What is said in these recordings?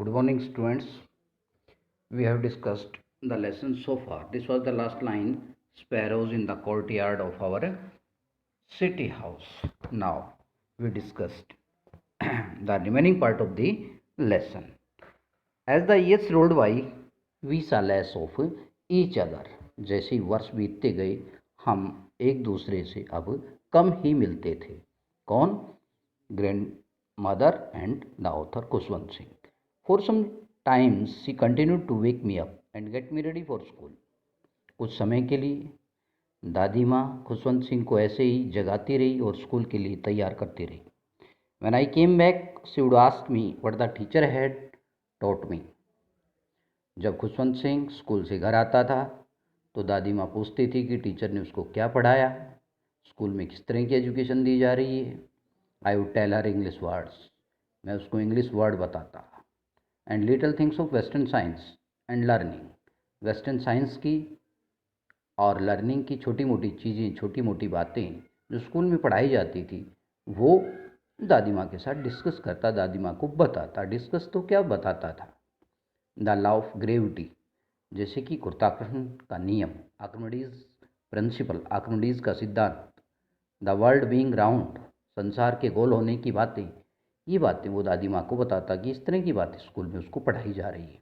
Good morning, students. We have discussed the lesson so far. This was the last line, sparrows in the courtyard of our city house. Now, we discussed the remaining part of the lesson. As the years rolled by, we saw less of each other. जैसे वर्ष बीतते गए, हम एक दूसरे से अब कम ही मिलते थे. कौन? Grandmother and the author Kushwant Singh. For some times she continued to wake me up and get me ready for school. कुछ समय के लिए दादी माँ खुशवंत सिंह को ऐसे ही जगाती रही और स्कूल के लिए तैयार करती रही. When I came back, she would ask me what the teacher had taught me. जब खुशवंत सिंह स्कूल से घर आता था तो दादी माँ पूछती थी कि टीचर ने उसको क्या पढ़ाया, स्कूल में किस तरह की एजुकेशन दी जा रही है. I would tell her English words. मैं उसको इंग्लिश वर्ड बताता. And little things of western science and learning. Western science की और लर्निंग की छोटी मोटी चीज़ें, छोटी मोटी बातें जो स्कूल में पढ़ाई जाती थी वो दादी माँ के साथ डिस्कस करता, दादी माँ को बताता. डिस्कस तो क्या बताता था. द लॉ ऑफ ग्रेविटी, जैसे कि गुरुत्वाकर्षण का नियम, आर्किमिडीज प्रिंसिपल, आर्किमिडीज का सिद्धांत, द वर्ल्ड बीइंग राउंड, संसार के गोल होने की बातें, ये बातें वो दादी माँ को बताता कि इस तरह की बातें स्कूल में उसको पढ़ाई जा रही है.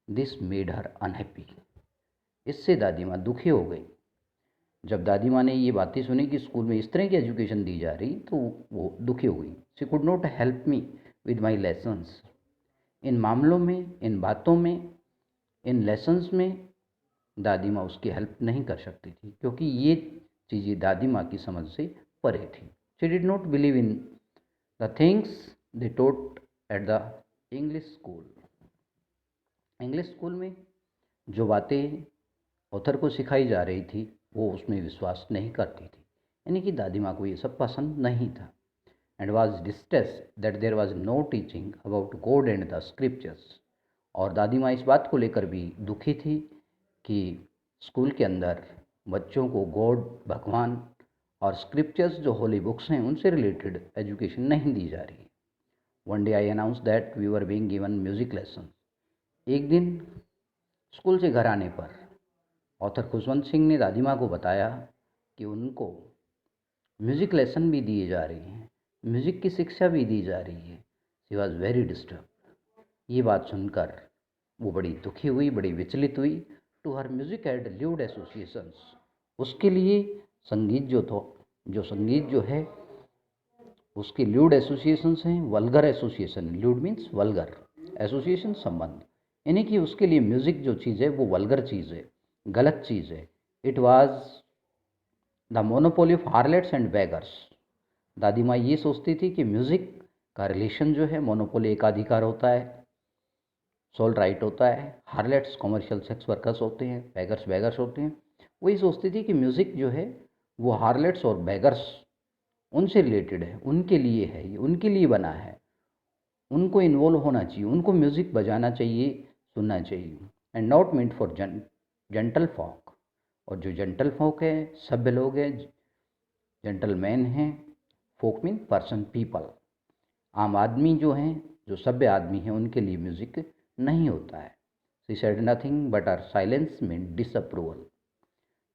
This made her unhappy. इससे दादी माँ दुखी हो गई. जब दादी माँ ने ये बातें सुनी कि स्कूल में इस तरह की एजुकेशन दी जा रही तो वो दुखी हो गई. She could not help me with my lessons. इन मामलों में, इन बातों में, इन लेसन्स में दादी माँ उसकी हेल्प नहीं कर सकती थी क्योंकि ये चीज़ें दादी माँ की समझ से परे थी. She did not believe in the things they taught at the English school. English school में जो बातें ऑथर को सिखाई जा रही थी वो उसमें विश्वास नहीं करती थी. यानी कि दादी माँ को ये सब पसंद नहीं था. And was distress that there was no teaching about God and the scriptures. और दादी माँ इस बात को लेकर भी दुखी थी कि स्कूल के अंदर बच्चों को गॉड, भगवान और स्क्रिप्चर्स जो होली बुक्स हैं उनसे रिलेटेड एजुकेशन नहीं दी जा रही. One day I announce that we were being given music lesson. एक दिन स्कूल से घर आने पर ऑथर खुशवंत सिंह ने दादी माँ को बताया कि उनको म्यूज़िक लेसन भी दिए जा रही हैं, म्यूज़िक की शिक्षा भी दी जा रही है. She was very disturb. ये बात सुनकर वो बड़ी दुखी हुई, बड़ी विचलित हुई. To her music had lewd associations. उसके लिए संगीत जो संगीत जो है उसके ल्यूड एसोसिएशंस हैं, vulgar association. Lewd means vulgar, association संबंध. यानी कि उसके लिए म्यूज़िक जो चीज़ है वो वल्गर चीज़ है, गलत चीज़ है. It was the monopoly of harlots and beggars. दादी माँ ये सोचती थी कि म्यूज़िक का रिलेशन जो है, मोनोपोली एकाधिकार होता है, सोल राइट होता है, हार्लेट्स कमर्शियल सेक्स वर्कर्स होते हैं, बेगर्स होते हैं. वही सोचती थी कि म्यूज़िक जो है वो हार्लेट्स और बेगर्स उनसे रिलेटेड है, उनके लिए है, ये उनके लिए बना है, उनको इन्वॉल्व होना चाहिए, उनको म्यूज़िक बजाना चाहिए, सुनना चाहिए. And not meant for gentle folk. और जो जेंटल फॉक है, सभ्य लोग हैं, जेंटलमैन हैं, फोक मीन पर्सन, पीपल, आम आदमी जो हैं, जो सभ्य आदमी हैं, उनके लिए म्यूज़िक नहीं होता है. She said nothing but her silence mean disapproval.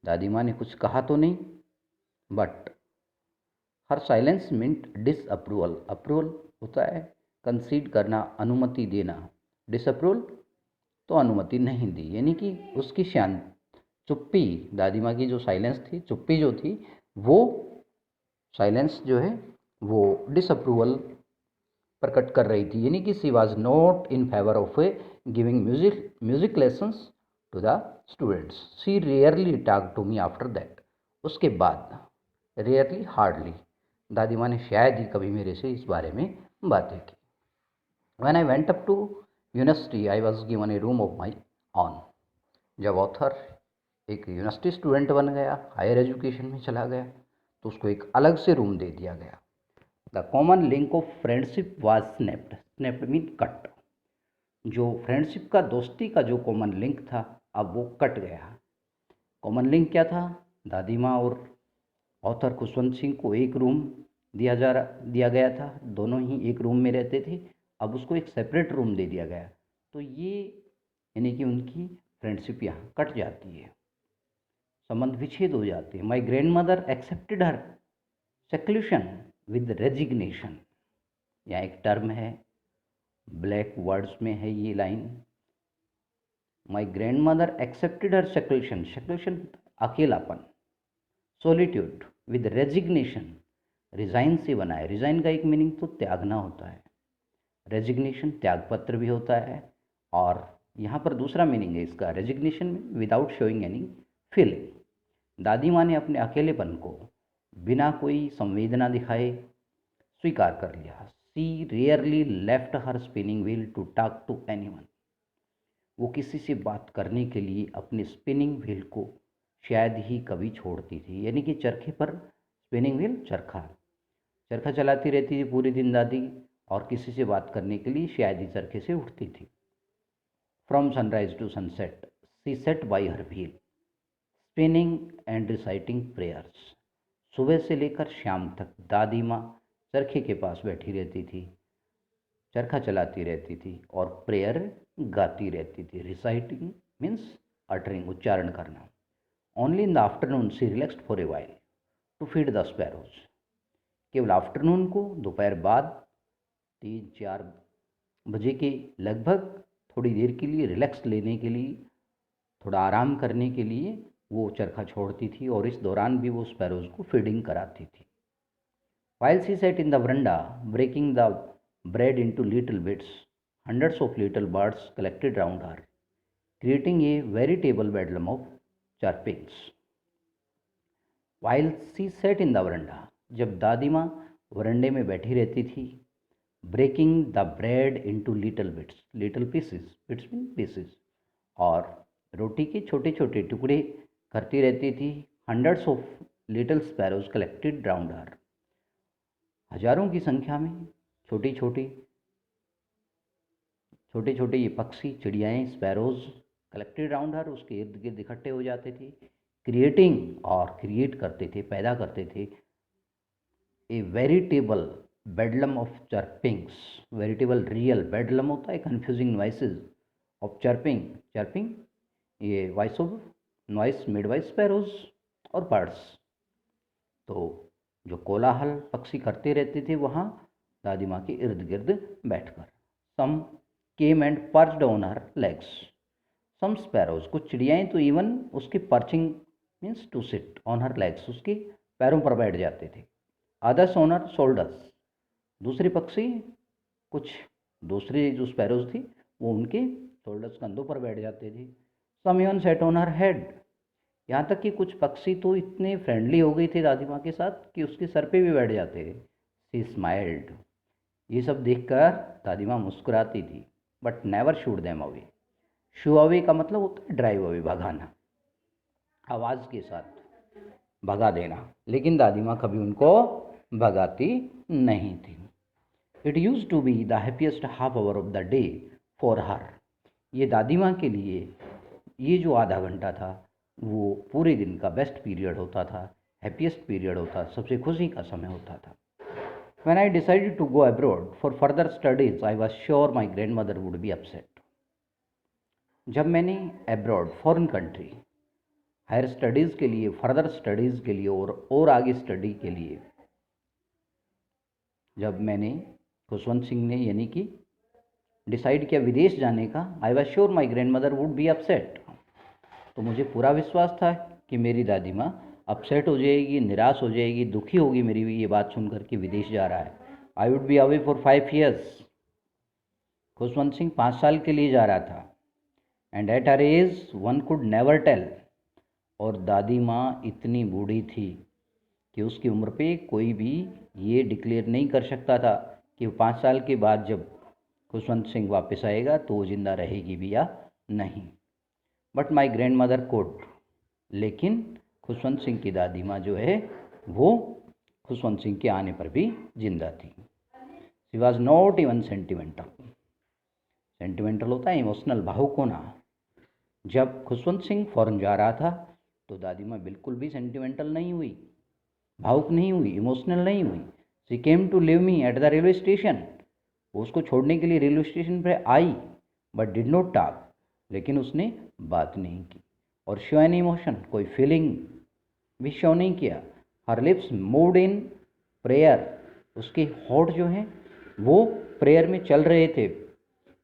दादी माँ ने कुछ कहा तो नहीं but her silence meant disapproval. Approval होता है कंसीड करना, अनुमति देना. डिसअप्रूवल तो अनुमति नहीं दी. यानी कि उसकी शांत चुप्पी, दादी माँ की जो साइलेंस थी, चुप्पी जो थी, वो साइलेंस जो है वो डिसअप्रूवल प्रकट कर रही थी. यानी कि she was not in favour of giving music lessons to the students. She rarely talk to me after that. उसके बाद, रेयरली, हार्डली, दादी माँ ने शायद ही कभी मेरे से इस बारे में बातें की. When I went up to university I was given a room of my own. जब ऑथर एक यूनिवर्सिटी स्टूडेंट बन गया, हायर एजुकेशन में चला गया, तो उसको एक अलग से रूम दे दिया गया. The common link of friendship was snapped. Snapped mean cut. जो फ्रेंडशिप का, दोस्ती का जो कॉमन लिंक था, अब वो कट गया. कॉमन लिंक क्या था? दादी माँ और ऑथर खुशवंत सिंह को एक रूम दिया गया था. दोनों ही एक रूम में रहते थे अब उसको एक सेपरेट रूम दे दिया गया, तो ये यानी कि उनकी फ्रेंडशिप यहाँ कट जाती है, संबंध विच्छेद हो जाते हैं। My grandmother accepted her seclusion with resignation. यहाँ एक टर्म है, ब्लैक वर्ड्स में है ये line. My grandmother accepted her seclusion, seclusion अकेलापन, सोलिट्यूड विद रेजिग्नेशन, रिजाइन से बना है। रिजाइन का एक मीनिंग तो त्यागना होता है, रेजिग्नेशन त्यागपत्र भी होता है, और यहाँ पर दूसरा मीनिंग है इसका रेजिग्नेशन में विदाउट शोइंग एनी फीलिंग। दादी माँ ने अपने अकेलेपन को बिना कोई संवेदना दिखाए स्वीकार कर लिया। She rarely left her spinning wheel to talk to anyone. वो किसी से बात करने के लिए अपने स्पिनिंग व्हील को शायद ही कभी छोड़ती थी, यानी कि चरखे पर स्पिनिंग व्हील, चरखा चलाती रहती थी पूरी दिन दादी, और किसी से बात करने के लिए शायद ही चरखे से उठती थी। From sunrise to sunset she sat by her wheel spinning and reciting prayers. सुबह से लेकर शाम तक दादी माँ चरखे के पास बैठी रहती थी, चरखा चलाती रहती थी और प्रेयर गाती रहती थी। रिसाइटिंग मीन्स अटरिंग, उच्चारण करना। Only in the afternoon she relaxed for a while to feed the sparrows. केवल आफ्टरनून को, दोपहर बाद 3-4 बजे के लगभग थोड़ी देर के लिए रिलैक्स लेने के लिए, थोड़ा आराम करने के लिए वो चरखा छोड़ती थी, और इस दौरान भी वो स्पैरोज को फीडिंग कराती थी। While she sat in the veranda breaking the bread into little bits, hundreds of little birds collected round her, creating a veritable bedlam of chirpings. While she sat in the veranda, जब दादी माँ वरंडे में बैठी रहती थी, breaking the bread into little bits, little pieces, bits mean pieces, और रोटी के छोटे छोटे टुकड़े करती रहती थी। hundreds of little sparrows collected round her, हजारों की संख्या में छोटे छोटे ये पक्षी, चिड़ियाएँ, स्पैरोज कलेक्टेड राउंड हर, उसके इर्द गिर्द इकट्ठे हो जाते थे। क्रिएटिंग, और क्रिएट करते थे, पैदा करते थे। A veritable bedlam of chirpings, veritable real, bedlam होता है confusing noises of chirping, chirping ये voice of noise made by sparrows और बर्ड्स। तो जो कोलाहल पक्षी करते रहते थे वहाँ दादी माँ के इर्द गिर्द बैठकर। Some came and perched on her legs, some sparrows, कुछ चिड़ियाएँ तो इवन उसके perching means to sit on her legs, उसके पैरों पर बैठ जाते थे। अदर्स ऑन हर शोल्डर्स, दूसरे पक्षी, कुछ दूसरे जो स्पैरोज थी वो उनके शोल्डर्स, कंधों पर बैठ जाते थे। Some even set on her head, यहाँ तक कि कुछ पक्षी तो इतने फ्रेंडली हो गई थे दादी माँ के साथ कि उसके सर पे भी बैठ जाते थे। सी स्माइल्ड, ये सब देखकर दादी माँ मुस्कुराती थी। But never should them away, shoe away का मतलब होता है ड्राइव अवे, भगाना, आवाज़ के साथ भगा देना, लेकिन दादी माँ कभी उनको भगाती नहीं थी। It use to be the happiest half hour of the day for her, ये दादी माँ के लिए ये जो आधा घंटा था वो पूरे दिन का बेस्ट पीरियड होता था, हैप्पीएस्ट पीरियड होता, सबसे खुशी का समय होता था। When I decided to go abroad for further studies, I was sure my grandmother would be upset. जब मैंने abroad, foreign country, higher studies के लिए, फर्दर स्टडीज़ के लिए और आगे स्टडी के लिए जब मैंने, खुशवंत सिंह ने यानी कि डिसाइड किया विदेश जाने का, I was sure my grand mother would be upset, तो मुझे पूरा विश्वास था कि मेरी दादी माँ अपसेट हो जाएगी, निराश हो जाएगी, दुखी होगी मेरी ये बात सुनकर कि विदेश जा रहा है। I would be away for 5 years, Khushwant Singh 5 साल के लिए जा रहा था। And at her age one could never tell, और दादी माँ इतनी बूढ़ी थी कि उसकी उम्र पे कोई भी ये डिक्लेयर नहीं कर सकता था कि 5 साल के बाद जब खुशवंत सिंह वापस आएगा तो वो ज़िंदा रहेगी भी या नहीं। But my grand mother code, लेकिन खुशवंत सिंह की दादी माँ जो है वो खुशवंत सिंह के आने पर भी जिंदा थी। She was not even sentimental, sentimental होता है इमोशनल, भावुक होना। जब खुशवंत सिंह फॉरेन जा रहा था तो दादी माँ बिल्कुल भी सेंटिमेंटल नहीं हुई, भावुक नहीं हुई, इमोशनल नहीं हुई। She came to leave me at the railway station, वो उसको छोड़ने के लिए रेलवे स्टेशन पर आई, बट डिड नॉट टॉक, लेकिन उसने बात नहीं की। और शो एन इमोशन, कोई फीलिंग भी शो नहीं किया। Her lips moved in prayer, उसके होठ जो हैं वो प्रेयर में चल रहे थे।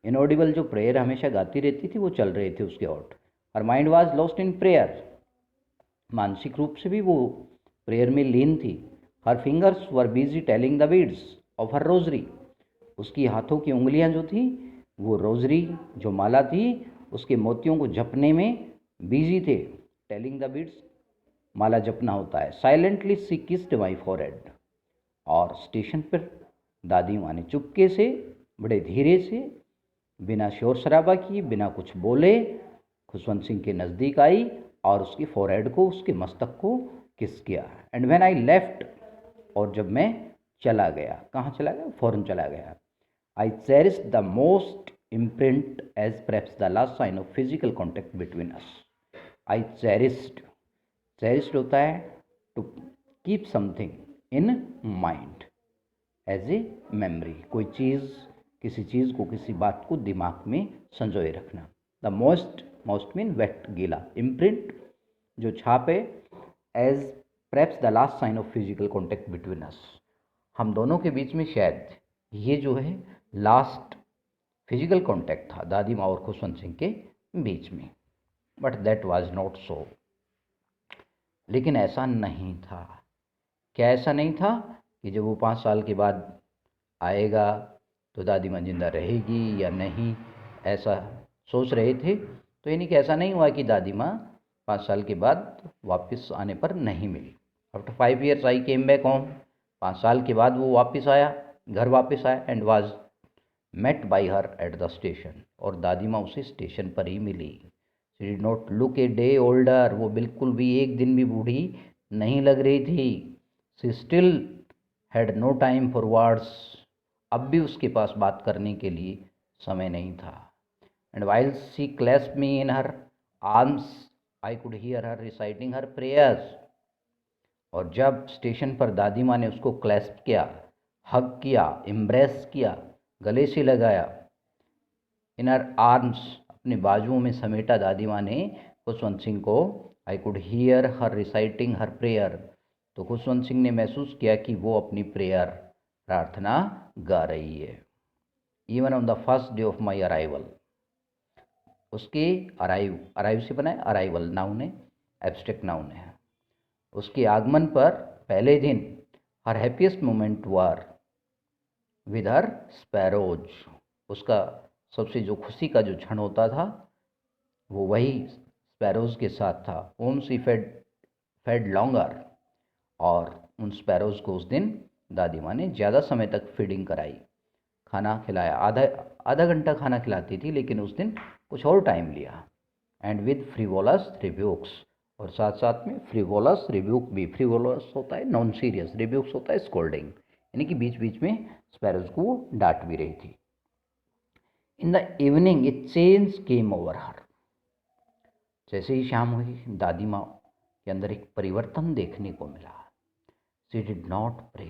इनऑडिबल जो प्रेयर हमेशा गाती रहती थी वो चल रहे थे उसके होठ। Her mind was lost in prayer, मानसिक रूप से भी वो प्रेयर में लीन थी। हर fingers were busy telling the beads of her rosary, उसकी हाथों की उंगलियां जो थी वो रोजरी जो माला थी उसके मोतियों को जपने में बिजी थे। टेलिंग द बीड्स, माला जपना होता है। साइलेंटली सी किस्ड माई फॉरहेड, और स्टेशन पर दादी माँ ने चुपके से, बड़े धीरे से, बिना शोर शराबा किए, बिना कुछ बोले खुशवंत सिंह के नज़दीक आई और उसकी फोरहेड को, उसके मस्तक को किस किया। एंड व्हेन आई लेफ्ट, और जब मैं चला गया, कहाँ चला गया, फौरन चला गया। I cherish the moist imprint as perhaps the last sign of physical contact between us. I cherished, cherished होता है to keep something in mind as a memory, कोई चीज़, किसी चीज़ को, किसी बात को दिमाग में संजोए रखना। द मोस्ट मीन वेट, गीला। इम्प्रिंट जो छाप है, as perhaps the last sign of physical contact between us, हम दोनों के बीच में शायद ये जो है लास्ट फिजिकल कॉन्टैक्ट था दादी माँ और खुशवंत सिंह के बीच में। But that was not so, लेकिन ऐसा नहीं था। क्या ऐसा नहीं था कि जब वो 5 साल के बाद आएगा तो दादी माँ जिंदा रहेगी या नहीं, ऐसा सोच रहे थे। तो यानी कि ऐसा नहीं हुआ कि दादी माँ 5 साल के बाद वापस आने पर नहीं मिली। आफ्टर 5 years आई केम बैक होम, 5 साल के बाद वो वापस आया, घर वापस आया। And was met by her at the station, और दादी माँ उसे स्टेशन पर ही मिली। She did not look a day older, वो बिल्कुल भी एक दिन भी बूढ़ी नहीं लग रही थी। She still had no time for words, अब भी उसके पास बात करने के लिए समय नहीं था। And while she clasped me in her arms, I could hear her reciting her prayers. और जब स्टेशन पर दादी माँ ने उसको क्लैस्प किया, हग किया, एम्ब्रेस किया, गले से लगाया, इन हर आर्म्स, अपने बाजुओं में समेटा दादी माँ ने खुशवंत सिंह को, आई could hear her reciting her prayer, तो खुशवंत सिंह ने महसूस किया कि वो अपनी प्रेयर, प्रार्थना गा रही है। Even on the first day of my arrival, उसके अराइव से बना है अराइवल, नाउन है, एब्स्ट्रैक्ट नाउन है। उसके आगमन पर पहले दिन, her happiest moment were with her sparrows, उसका सबसे जो खुशी का जो क्षण होता था वो वही स्पैरोज के साथ था। होम सी फेड लॉन्गर, और उन स्पैरोज को उस दिन दादी माँ ने ज़्यादा समय तक फीडिंग कराई, खाना खिलाया। आधा घंटा खाना खिलाती थी, लेकिन उस दिन कुछ और टाइम लिया। एंड विद फ्रीवोलस रिब्यूक्स, और साथ साथ में फ्रीवोलस रिब्यूक भी। फ्रीवोलस होता है नॉन सीरियस, रिब्यूक्स होता है स्कोल्डिंग, यानी कि बीच बीच में स्पैरोज को वो डांट भी रही थी। इन the evening A change came over हर, जैसे ही शाम हुई दादी माँ के अंदर एक परिवर्तन देखने को मिला। शी डिड नॉट प्रे,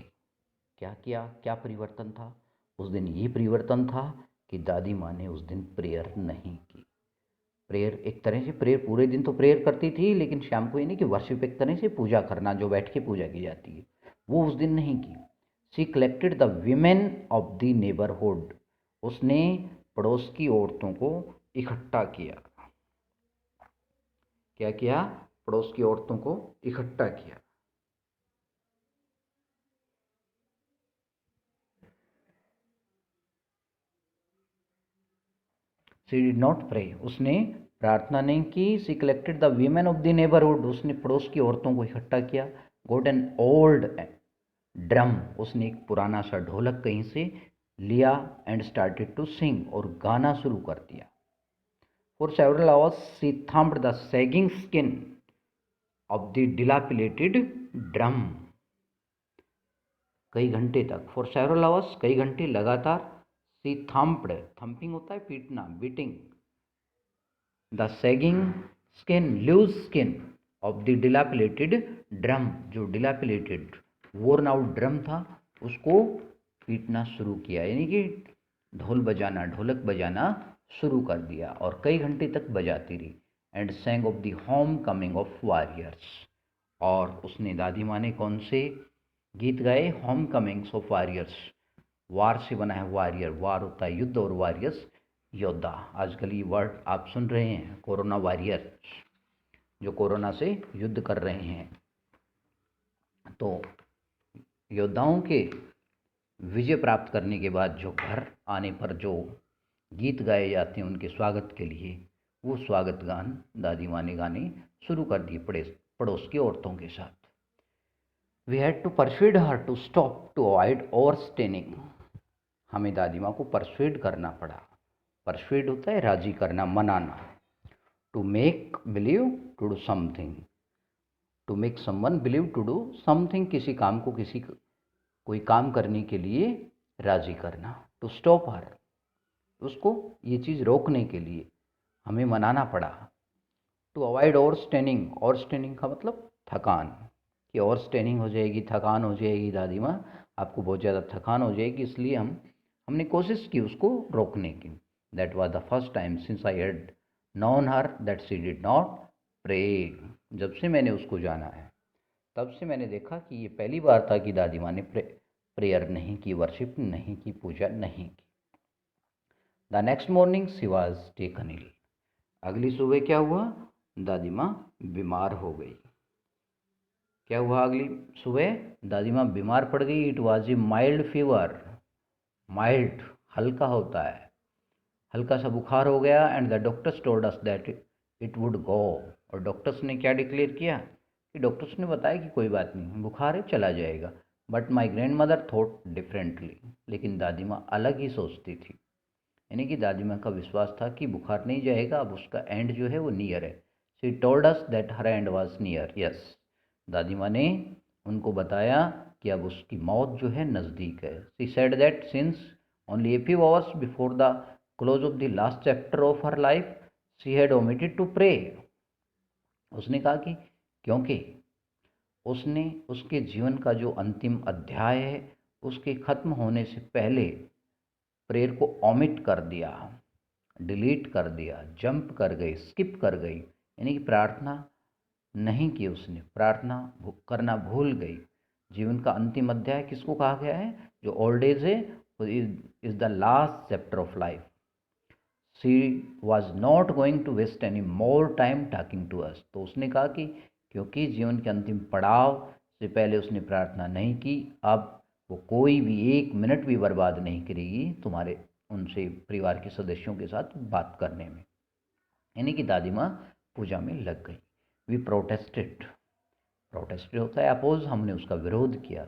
क्या किया, क्या परिवर्तन था उस दिन? ये परिवर्तन था कि दादी माँ ने उस दिन प्रेयर नहीं की। प्रेयर एक तरह से, प्रेयर पूरे दिन तो प्रेयर करती थी, लेकिन शाम को, यानी कि वर्शिप, एक तरह से पूजा करना, जो बैठ के पूजा की जाती है, वो उस दिन नहीं की। She collected the women of the neighbourhood, उसने पड़ोस की औरतों को इकट्ठा किया। क्या किया? पड़ोस की औरतों को इकट्ठा किया। शी डिड नॉट प्रे, उसने प्रार्थना नहीं की। She collected the women of the neighbourhood, उसने पड़ोस की औरतों को इकट्ठा किया। गॉट एन ओल्ड ड्रम, उसने एक पुराना सा ढोलक कहीं से लिया। एंड स्टार्टेड टू सिंग, और गाना शुरू कर दिया। For several hours she thumped the sagging skin of the dilapidated drum, कई घंटे तक। फॉर सेवरल आवर्स, कई घंटे लगातार। शी थम्प्ड, थम्पिंग होता है पीटना, beating. The sagging skin, loose skin of the dilapidated drum, जो डिलापिलेटेड, वोर्न आउट ड्रम था, उसको पीटना शुरू किया। यानी कि ढोल बजाना, ढोलक बजाना शुरू कर दिया और कई घंटे तक बजाती रही। And sang of the home coming of warriors, और उसने, दादी माँ ने कौन से गीत गाए? Home comings of warriors. War से बना है वॉरियर, वार होता है युद्ध और वॉरियर्स योद्धा। आजकल ये वर्ड आप सुन रहे हैं, कोरोना वॉरियर, जो कोरोना से युद्ध कर रहे हैं। तो योद्धाओं के विजय प्राप्त करने के बाद जो घर आने पर जो गीत गाए जाते हैं उनके स्वागत के लिए, वो स्वागत गान दादी माँ ने गाने शुरू कर दिए पड़ोस की औरतों के साथ। We had to persuade her to stop to avoid over staining. हमें दादी माँ को परsuade करना पड़ा। परsuade होता है राजी करना, मनाना। To make believe to do something, to make someone believe to do something, किसी काम को, कोई काम करने के लिए राजी करना। टू स्टॉप हर, उसको ये चीज़ रोकने के लिए हमें मनाना पड़ा। To avoid over straining, over straining का मतलब थकान, कि ओवर स्टेनिंग हो जाएगी, थकान हो जाएगी दादी माँ, आपको बहुत ज़्यादा थकान हो जाएगी, इसलिए हमने कोशिश की उसको रोकने की। That was the first time since I had known her that she did not pray. जब से मैंने उसको जाना है तब से मैंने देखा कि ये पहली बार था कि दादी माँ ने प्रेयर नहीं की, वर्शिप नहीं की, पूजा नहीं की। The next morning she was taken ill. अगली सुबह क्या हुआ? दादी माँ बीमार हो गई। क्या हुआ अगली सुबह? दादी माँ बीमार पड़ गई। It was a mild fever, mild हल्का होता है, हल्का सा बुखार हो गया। And the doctors told us that it would go. और डॉक्टर्स ने क्या डिक्लेयर किया? कि डॉक्टर्स ने बताया कि कोई बात नहीं, बुखार है, चला जाएगा। But my grand mother thought differently, लेकिन दादी माँ अलग ही सोचती थी। यानी कि दादी माँ का विश्वास था कि बुखार नहीं जाएगा, अब उसका एंड जो है वो नियर है। She told us that her and was near. Yes, दादी माँ ने उनको बताया कि अब उसकी मौत जो है नज़दीक है। She said that since only a few hours before the close of the last chapter of her life she had omitted to pray. उसने कहा कि क्योंकि उसने उसके जीवन का जो अंतिम अध्याय है उसके खत्म होने से पहले प्रेयर को ओमिट कर दिया, डिलीट कर दिया, जंप कर गई, स्किप कर गई, यानी कि प्रार्थना नहीं की उसने, प्रार्थना करना भूल गई। जीवन का अंतिम अध्याय किसको कहा गया है? जो ओल्ड एज है, is the last chapter of life. She was not going to waste any more time talking to us. तो उसने कहा कि क्योंकि जीवन के अंतिम पड़ाव से पहले उसने प्रार्थना नहीं की, अब वो कोई भी एक मिनट भी बर्बाद नहीं करेगी तुम्हारे उनसे परिवार के सदस्यों के साथ बात करने में। यानी कि दादी माँ पूजा में लग गई। वी प्रोटेस्टेड, प्रोटेस्टेड होता है अपोज, हमने उसका विरोध किया,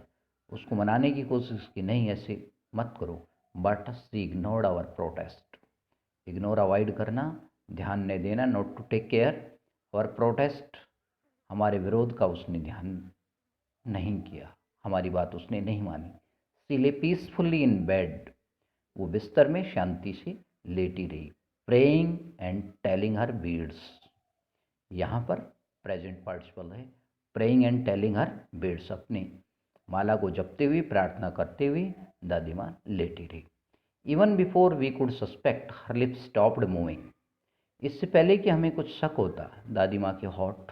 उसको मनाने की कोशिश की, नहीं ऐसे मत करो। But she ignored our protest. Ignore, avoid करना, ध्यान नहीं देना, नॉट टू टेक केयर। और प्रोटेस्ट, हमारे विरोध का उसने ध्यान नहीं किया, हमारी बात उसने नहीं मानी। सी ले पीसफुली इन बेड, वो बिस्तर में शांति से लेटी रही। Praying and telling her beads, यहाँ पर प्रेजेंट पार्टिसिपल है। Praying and telling her beads, अपनी माला को जपते हुए, प्रार्थना करते हुए दादी माँ लेटी रही। Even before we could suspect her lips stopped moving. इससे पहले कि हमें कुछ शक होता, दादी माँ के होठ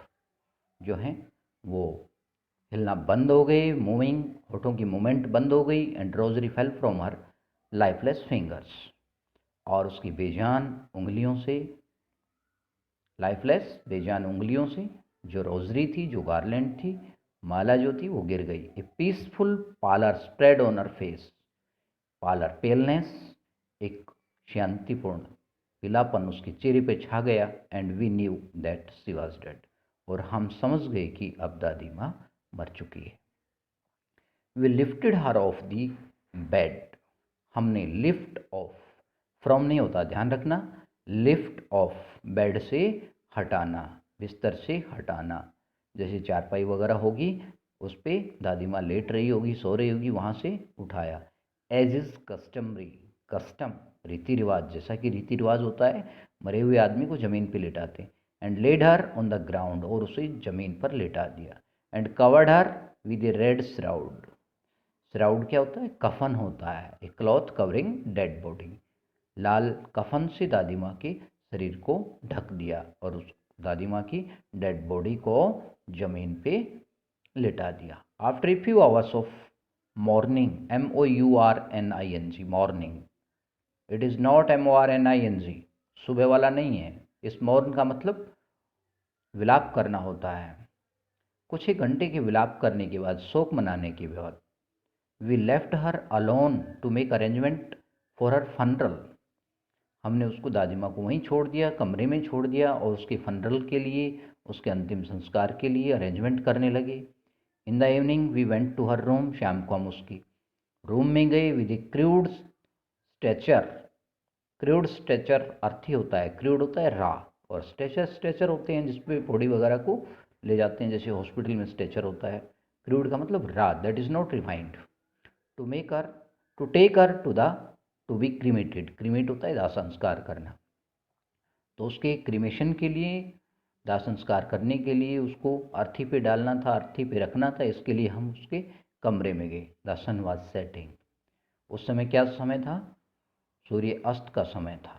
जो हैं वो हिलना बंद हो गए, मूविंग, होठों की मूवमेंट बंद हो गई। And rosary fell from her lifeless fingers, और उसकी बेजान उंगलियों से, लाइफलेस बेजान उंगलियों से जो रोजरी थी, जो गार्लैंड थी, माला जो थी, वो गिर गई। A peaceful pallor spread on her face. Pallor, paleness, एक शांतिपूर्ण पीलापन उसके चेहरे पे छा गया। And we knew that she was dead, और हम समझ गए कि अब दादी माँ मर चुकी है। We lifted her off the bed, हमने लिफ्ट ऑफ, फ्रॉम नहीं होता, ध्यान रखना, लिफ्ट ऑफ, बेड से हटाना, बिस्तर से हटाना। जैसे चारपाई वगैरह होगी उस पर दादी माँ लेट रही होगी, सो रही होगी, वहाँ से उठाया। एज इज कस्टमरी, कस्टम रीति रिवाज, जैसा कि रीति रिवाज होता है, मरे हुए आदमी को ज़मीन पे लेटाते। And laid her on the ground, और उसे ज़मीन पर लेटा दिया। And covered her with a red shroud. Shroud क्या होता है? कफन होता है, a cloth covering dead body, लाल कफन से दादी माँ के शरीर को ढक दिया और उस दादी माँ की डेड बॉडी को जमीन पे लिटा दिया। After a few hours of morning, MOURNING, morning, it is not MORNING, सुबह वाला नहीं है। इस मॉर्न का मतलब विलाप करना होता है। कुछ ही घंटे के विलाप करने के बाद, शोक मनाने के बाद, we left her alone to make arrangement for her funeral, हमने उसको दादी माँ को वहीं छोड़ दिया, कमरे में छोड़ दिया और उसके फनरल के लिए, उसके अंतिम संस्कार के लिए अरेंजमेंट करने लगे। In the evening we went to her room, शाम को हम उसकी रूम में गए with a crude stretcher. Crude stretcher अर्थी होता है, क्रूड होता है रा, और स्ट्रेचर स्ट्रेचर होते हैं जिसपे बॉडी वगैरह को ले जाते हैं, जैसे हॉस्पिटल में स्ट्रेचर होता है। क्रूड का मतलब raw, that is not refined. To make her, to take her to be cremated, cremate होता है दाह संस्कार करना। तो उसके क्रीमेशन के लिए, दाह संस्कार करने के लिए उसको अर्थी पे डालना था, अर्थी पे रखना था, इसके लिए हम उसके कमरे में गए। द सन वाज सेटिंग, उस समय क्या समय था? सूर्य अस्त का समय था।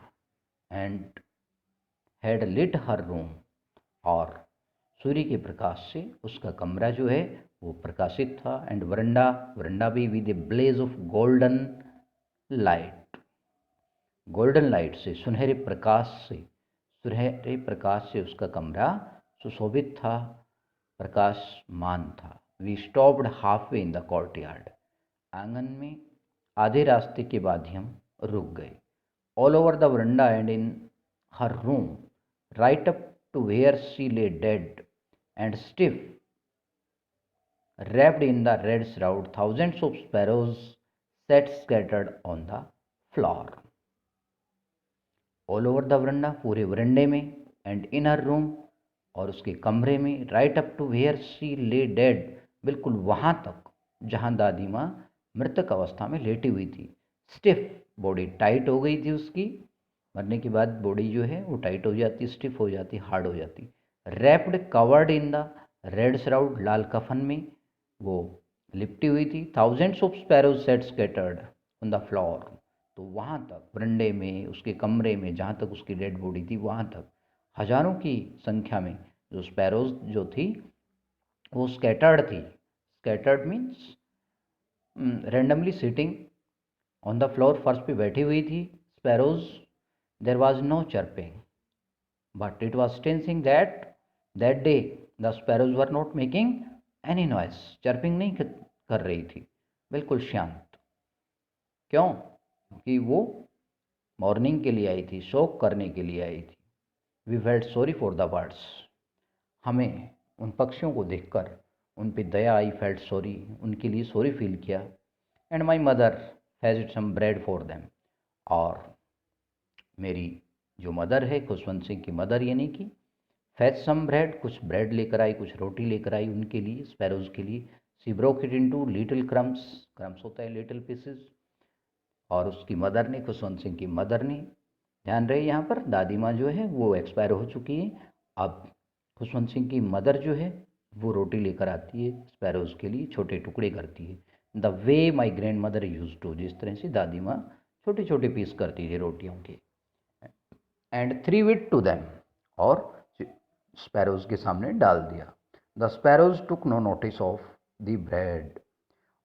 And had lit her room, और सूर्य के प्रकाश से उसका कमरा जो है वो प्रकाशित था। एंड वरंडा, वरंडा भी with a blaze of golden light, golden light से, सुनहरे प्रकाश से, सुनहरे प्रकाश से उसका कमरा सुशोभित था, प्रकाशमान था। We stopped halfway in the courtyard, आंगन में आधे रास्ते के बाद ही हम रुक गए। All over the veranda and in her room, right up to where she lay dead and stiff, wrapped in the red shroud, thousands of sparrows sat scattered on the floor. All over the veranda, पूरे वरंडे में, and in her room, और उसके कमरे में, right up to where she lay dead, बिल्कुल वहाँ तक जहाँ दादी माँ मृतक अवस्था में लेटी हुई थी। स्टिफ, बॉडी टाइट हो गई थी उसकी, मरने के बाद बॉडी जो है वो टाइट हो जाती, स्टिफ हो जाती, हार्ड हो जाती। Wrapped, covered in the red shroud, लाल कफन में वो लिपटी हुई थी। Thousands of sparrows sat scattered on the floor, तो वहाँ तक वरंडे में, उसके कमरे में, जहाँ तक उसकी डेड बॉडी थी वहाँ तक हजारों की संख्या में जो स्पैरोज जो थी वो स्कैटर्ड थी। Scattered means randomly sitting on the floor, फर्श पे बैठी हुई थी sparrows. There was no chirping, but it was tensing that day the sparrows were not making any noise, chirping नहीं कर रही थी, बिल्कुल शांत। क्यों? क्योंकि वो मॉर्निंग के लिए आई थी, शोक करने के लिए आई थी। We felt sorry for the birds, हमें उन पक्षियों को देखकर उन पे दया आई, फेल्ट सॉरी, उनके लिए सॉरी फील किया। And my mother has it some bread for them, और मेरी जो मदर है, खुशवंत सिंह की मदर यानी कि फैच सम ब्रेड, कुछ ब्रेड लेकर आई, कुछ रोटी लेकर आई उनके लिए, स्पैरोज के लिए। She broke it into little crumbs, crumbs होता है लिटिल पीसेस, और उसकी मदर ने, खुशवंत सिंह की मदर ने, ध्यान रहे यहाँ पर दादी माँ जो है वो एक्सपायर हो चुकी है। अब खुशवंत सिंह की मदर जो है वो रोटी लेकर आती है, स्पैरोज के लिए छोटे टुकड़े करती है। The way my grandmother use to, जिस तरह से दादी माँ छोटे छोटे पीस करती थी रोटियों के। And threw it to them, और स्पैरोज के सामने डाल दिया। The sparrows took no notice of the bread,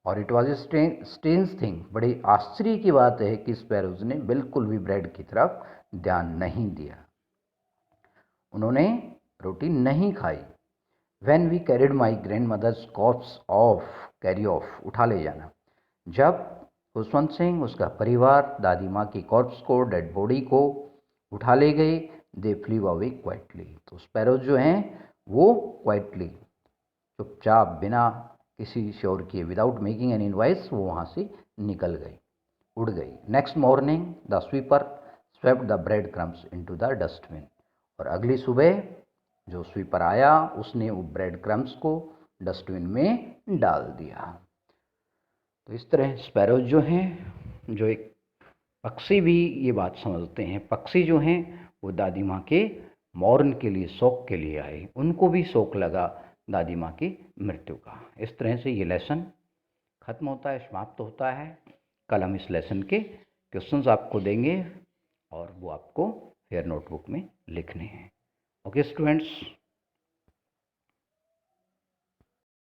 और it was a strange thing, बड़ी आश्चर्य की बात है कि स्पैरोज ने बिल्कुल भी ब्रेड की तरफ ध्यान नहीं दिया, उन्होंने रोटी नहीं खाई। When we carried my grandmother's corpse off, carry off, उठा ले जाना, जब खुशवंत सिंह, उसका परिवार दादी माँ की कॉर्प्स को, डेड बॉडी को उठा ले गए, दे फ्लीव अवे क्वाइटली, तो स्पैरोज जो हैं वो क्वाइटली, चुपचाप, बिना किसी शोर किए, विदाउट मेकिंग एनी नॉइस, वो वहाँ से निकल गई, उड़ गई। Next morning the sweeper swept the bread crumbs into the dustbin, और अगली सुबह जो स्वीपर आया उसने वो ब्रेड क्रम्स को डस्टबिन में डाल दिया। तो इस तरह स्पैरोज जो हैं, जो एक पक्षी भी ये बात समझते हैं, पक्षी जो हैं वो दादी माँ के मौर्न के लिए, शोक के लिए आए, उनको भी शोक लगा दादी माँ की मृत्यु का। इस तरह से ये लेसन खत्म होता है, समाप्त होता है। कल हम इस लेसन के क्वेश्चंस आपको देंगे। और वो आपको फिर नोटबुक में लिखने हैं। Okay students.